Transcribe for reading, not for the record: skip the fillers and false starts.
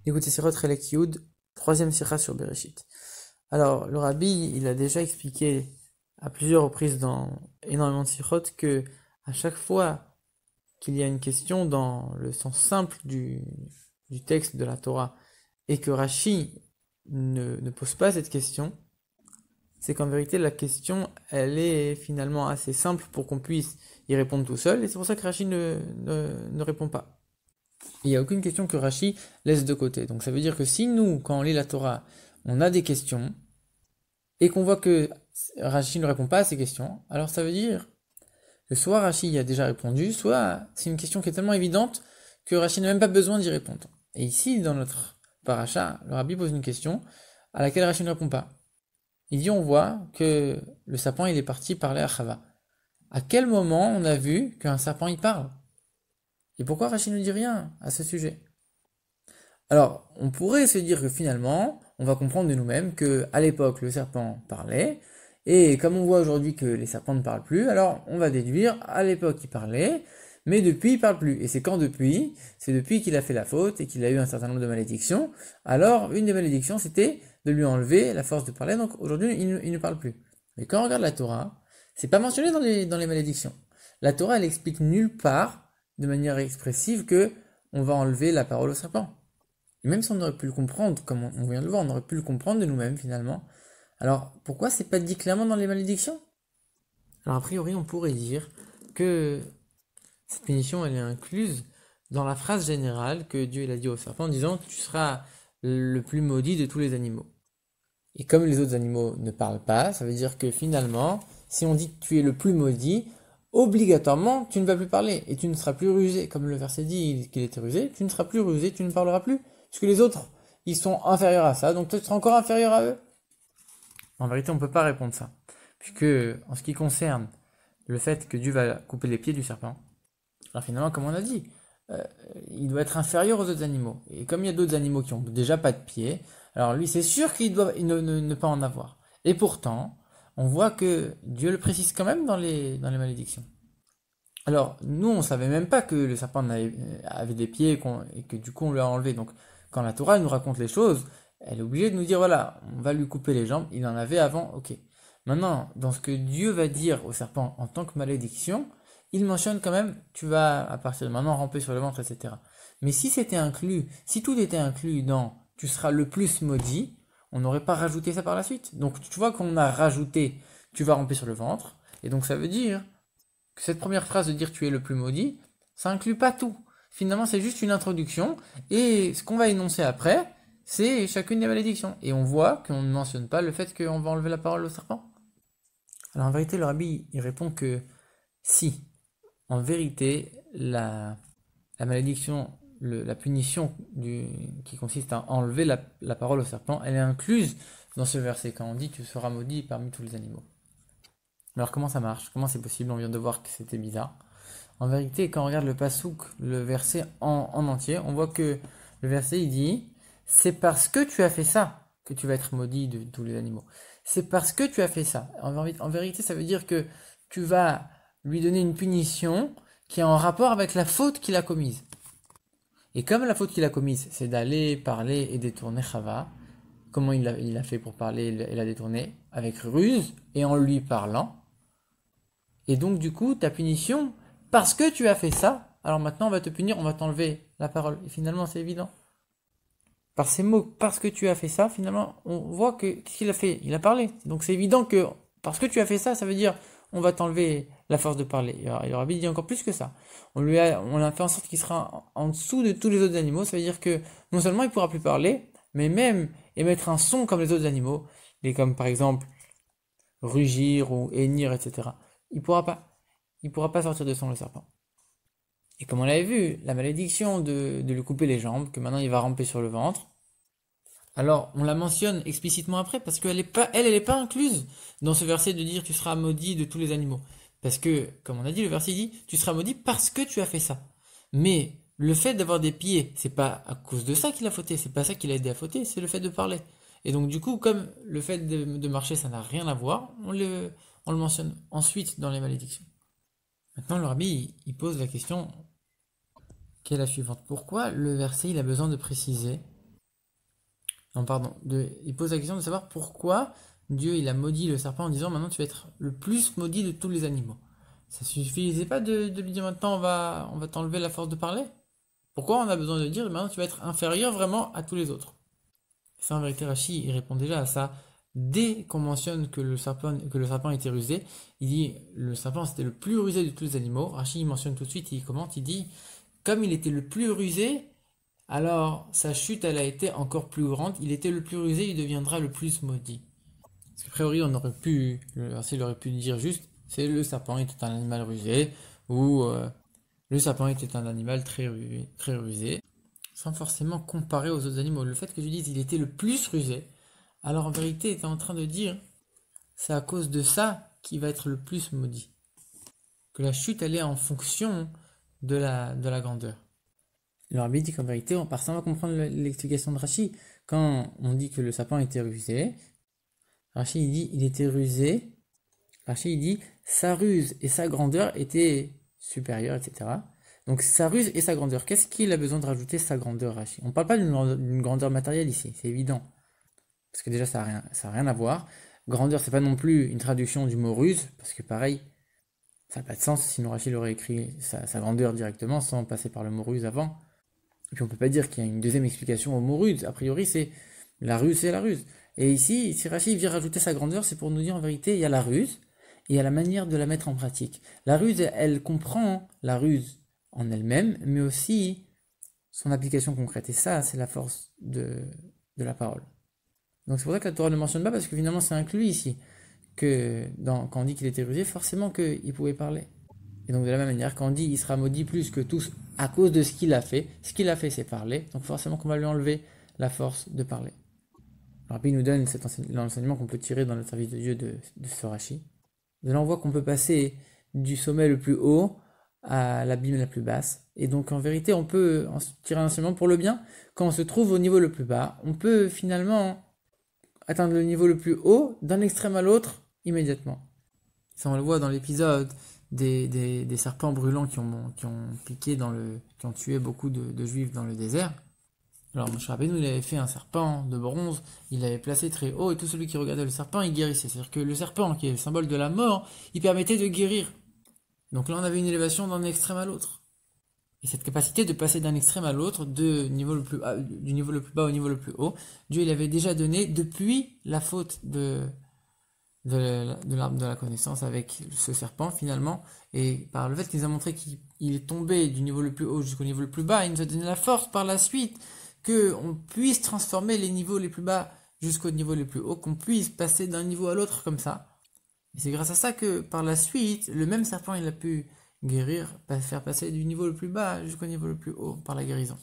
Écoutez, Sirot Relek Yud, troisième sira sur Bereshit. Alors, le Rabbi, il a déjà expliqué à plusieurs reprises dans énormément de sirot que à chaque fois qu'il y a une question dans le sens simple du texte de la Torah et que Rashi ne pose pas cette question, c'est qu'en vérité la question elle est finalement assez simple pour qu'on puisse y répondre tout seul et c'est pour ça que Rashi ne répond pas. Il n'y a aucune question que Rashi laisse de côté. Donc ça veut dire que si nous, quand on lit la Torah, on a des questions, et qu'on voit que Rashi ne répond pas à ces questions, alors ça veut dire que soit Rashi y a déjà répondu, soit c'est une question qui est tellement évidente que Rashi n'a même pas besoin d'y répondre. Et ici, dans notre paracha, le Rabbi pose une question à laquelle Rashi ne répond pas. Il dit, on voit que le serpent, il est parti parler à Chava. À quel moment on a vu qu'un serpent, il parle? Et pourquoi Rashi ne dit rien à ce sujet? Alors, on pourrait se dire que finalement, on va comprendre de nous-mêmes que à l'époque, le serpent parlait, et comme on voit aujourd'hui que les serpents ne parlent plus, alors on va déduire, à l'époque il parlait, mais depuis il parle plus. Et c'est quand depuis? C'est depuis qu'il a fait la faute et qu'il a eu un certain nombre de malédictions. Alors, une des malédictions, c'était de lui enlever la force de parler, donc aujourd'hui il ne parle plus. Mais quand on regarde la Torah, c'est pas mentionné dans les malédictions. La Torah, elle explique nulle part, de manière expressive, que on va enlever la parole au serpent. Et même si on aurait pu le comprendre, comme on vient de le voir, on aurait pu le comprendre de nous-mêmes finalement. Alors pourquoi c'est pas dit clairement dans les malédictions? Alors a priori on pourrait dire que cette punition elle est incluse dans la phrase générale que Dieu il a dit au serpent en disant tu seras le plus maudit de tous les animaux. Et comme les autres animaux ne parlent pas, ça veut dire que finalement, si on dit que tu es le plus maudit, obligatoirement tu ne vas plus parler et tu ne seras plus rusé. Comme le verset dit qu'il était rusé, tu ne seras plus rusé, tu ne parleras plus. Puisque les autres, ils sont inférieurs à ça, donc toi tu seras encore inférieur à eux. En vérité, on ne peut pas répondre ça. Puisque, en ce qui concerne le fait que Dieu va couper les pieds du serpent, alors finalement, comme on a dit, il doit être inférieur aux autres animaux. Et comme il y a d'autres animaux qui ont déjà pas de pieds, alors lui, c'est sûr qu'il doit ne pas en avoir. Et pourtant, on voit que Dieu le précise quand même dans les malédictions. Alors, nous, on savait même pas que le serpent avait des pieds et que du coup, on lui a enlevé. Donc, quand la Torah nous raconte les choses, elle est obligée de nous dire, voilà, on va lui couper les jambes, il en avait avant, ok. Maintenant, dans ce que Dieu va dire au serpent en tant que malédiction, il mentionne quand même, tu vas à partir de maintenant ramper sur le ventre, etc. Mais si c'était inclus, si tout était inclus dans tu seras le plus maudit, on n'aurait pas rajouté ça par la suite. Donc tu vois qu'on a rajouté tu vas ramper sur le ventre, et donc ça veut dire que cette première phrase de dire tu es le plus maudit, ça inclut pas tout. Finalement, c'est juste une introduction, et ce qu'on va énoncer après, c'est chacune des malédictions. Et on voit qu'on ne mentionne pas le fait qu'on va enlever la parole au serpent. Alors en vérité, le rabbi, il répond que si, en vérité, la malédiction, la punition qui consiste à enlever la parole au serpent, elle est incluse dans ce verset, quand on dit tu seras maudit parmi tous les animaux. Alors comment ça marche? Comment c'est possible? On vient de voir que c'était bizarre. En vérité, quand on regarde le pasouk, le verset en entier, on voit que le verset il dit c'est parce que tu as fait ça que tu vas être maudit de tous les animaux. C'est parce que tu as fait ça. En vérité, ça veut dire que tu vas lui donner une punition qui est en rapport avec la faute qu'il a commise. Et comme la faute qu'il a commise, c'est d'aller parler et détourner Chava, comment il a fait pour parler et la détourner? Avec ruse et en lui parlant. Et donc du coup, ta punition, parce que tu as fait ça, alors maintenant on va te punir, on va t'enlever la parole. Et finalement, c'est évident. Par ces mots, parce que tu as fait ça, finalement, on voit que qu'est-ce qu'il a fait? Il a parlé. Donc c'est évident que parce que tu as fait ça, ça veut dire on va t'enlever la force de parler. Et le rabbi dit encore plus que ça. On a fait en sorte qu'il sera en dessous de tous les autres animaux. Ça veut dire que non seulement il pourra plus parler, mais même émettre un son comme les autres animaux, et comme par exemple rugir ou hennir, etc. Il pourra pas. Il pourra pas sortir de son le serpent. Et comme on l'avait vu, la malédiction de lui couper les jambes, que maintenant il va ramper sur le ventre, alors on la mentionne explicitement après parce qu'elle est pas, elle est pas incluse dans ce verset de dire tu seras maudit de tous les animaux. Parce que, comme on a dit, le verset dit tu seras maudit parce que tu as fait ça. Mais le fait d'avoir des pieds, c'est pas à cause de ça qu'il a fauté, c'est pas ça qui l'a aidé à fauter, c'est le fait de parler. Et donc du coup, comme le fait de marcher ça n'a rien à voir, on le mentionne ensuite dans les malédictions. Maintenant, le rabbi, il pose la question qui est la suivante. Pourquoi le verset, il a besoin de préciser Non, pardon. Il pose la question de savoir pourquoi Dieu il a maudit le serpent en disant maintenant tu vas être le plus maudit de tous les animaux. Ça suffisait pas de lui dire maintenant on va t'enlever la force de parler? Pourquoi on a besoin de dire maintenant tu vas être inférieur vraiment à tous les autres? Ça en vérité Rashi il répond déjà à ça dès qu'on mentionne que le serpent était rusé. Il dit le serpent c'était le plus rusé de tous les animaux. Rashi il mentionne tout de suite, il commente, il dit comme il était le plus rusé, alors sa chute elle a été encore plus grande. Il était le plus rusé, il deviendra le plus maudit. Parce qu'a priori, le verset aurait pu dire juste, c'est le serpent était un animal rusé, ou le serpent était un animal très rusé, sans forcément comparer aux autres animaux. Le fait que tu dises il était le plus rusé, alors en vérité, tu es en train de dire, c'est à cause de ça qu'il va être le plus maudit. Que la chute, elle est en fonction de la grandeur. Le rabbi dit qu'en vérité, par ça, on va comprendre l'explication de Rashi. Quand on dit que le serpent était rusé, Rashi il dit il était rusé. Rashi il dit sa ruse et sa grandeur étaient supérieures, etc. Donc sa ruse et sa grandeur. Qu'est-ce qu'il a besoin de rajouter sa grandeur, Rashi? On ne parle pas d'une grandeur matérielle ici, c'est évident. Parce que déjà ça a rien à voir. Grandeur, c'est pas non plus une traduction du mot ruse, parce que pareil, ça n'a pas de sens, sinon Rashi aurait écrit sa grandeur directement sans passer par le mot ruse avant. Et puis on peut pas dire qu'il y a une deuxième explication au mot ruse. A priori, c'est la ruse. Et ici, si Rachid vient rajouter sa grandeur, c'est pour nous dire en vérité, il y a la ruse et il y a la manière de la mettre en pratique. La ruse, elle comprend la ruse en elle-même, mais aussi son application concrète. Et ça, c'est la force de la parole. Donc c'est pour ça que la Torah ne le mentionne pas, parce que finalement c'est inclus ici. Quand on dit qu'il était rusé, forcément qu'il pouvait parler. Et donc de la même manière, quand on dit il sera maudit plus que tous à cause de ce qu'il a fait c'est parler, donc forcément qu'on va lui enlever la force de parler. Le Rabbi nous donne l'enseignement qu'on peut tirer dans le service de Dieu de ce Rashi. De là on voit qu'on peut passer du sommet le plus haut à l'abîme la plus basse. Et donc en vérité on peut en tirer un enseignement pour le bien. Quand on se trouve au niveau le plus bas, on peut finalement atteindre le niveau le plus haut d'un extrême à l'autre immédiatement. Ça on le voit dans l'épisode des serpents brûlants qui ont piqué qui ont tué beaucoup de juifs dans le désert. Alors Moshe Rabbeinu, il avait fait un serpent de bronze, il l'avait placé très haut, et tout celui qui regardait le serpent, il guérissait. C'est-à-dire que le serpent, qui est le symbole de la mort, il permettait de guérir. Donc là, on avait une élévation d'un extrême à l'autre. Et cette capacité de passer d'un extrême à l'autre, du niveau le plus bas au niveau le plus haut, Dieu il avait déjà donné depuis la faute de l'arbre de la connaissance avec ce serpent finalement, et par le fait qu'il nous a montré qu'il est tombé du niveau le plus haut jusqu'au niveau le plus bas, il nous a donné la force par la suite qu'on puisse transformer les niveaux les plus bas jusqu'au niveau le plus haut, qu'on puisse passer d'un niveau à l'autre comme ça. Et c'est grâce à ça que par la suite, le même serpent il a pu guérir, faire passer du niveau le plus bas jusqu'au niveau le plus haut par la guérison.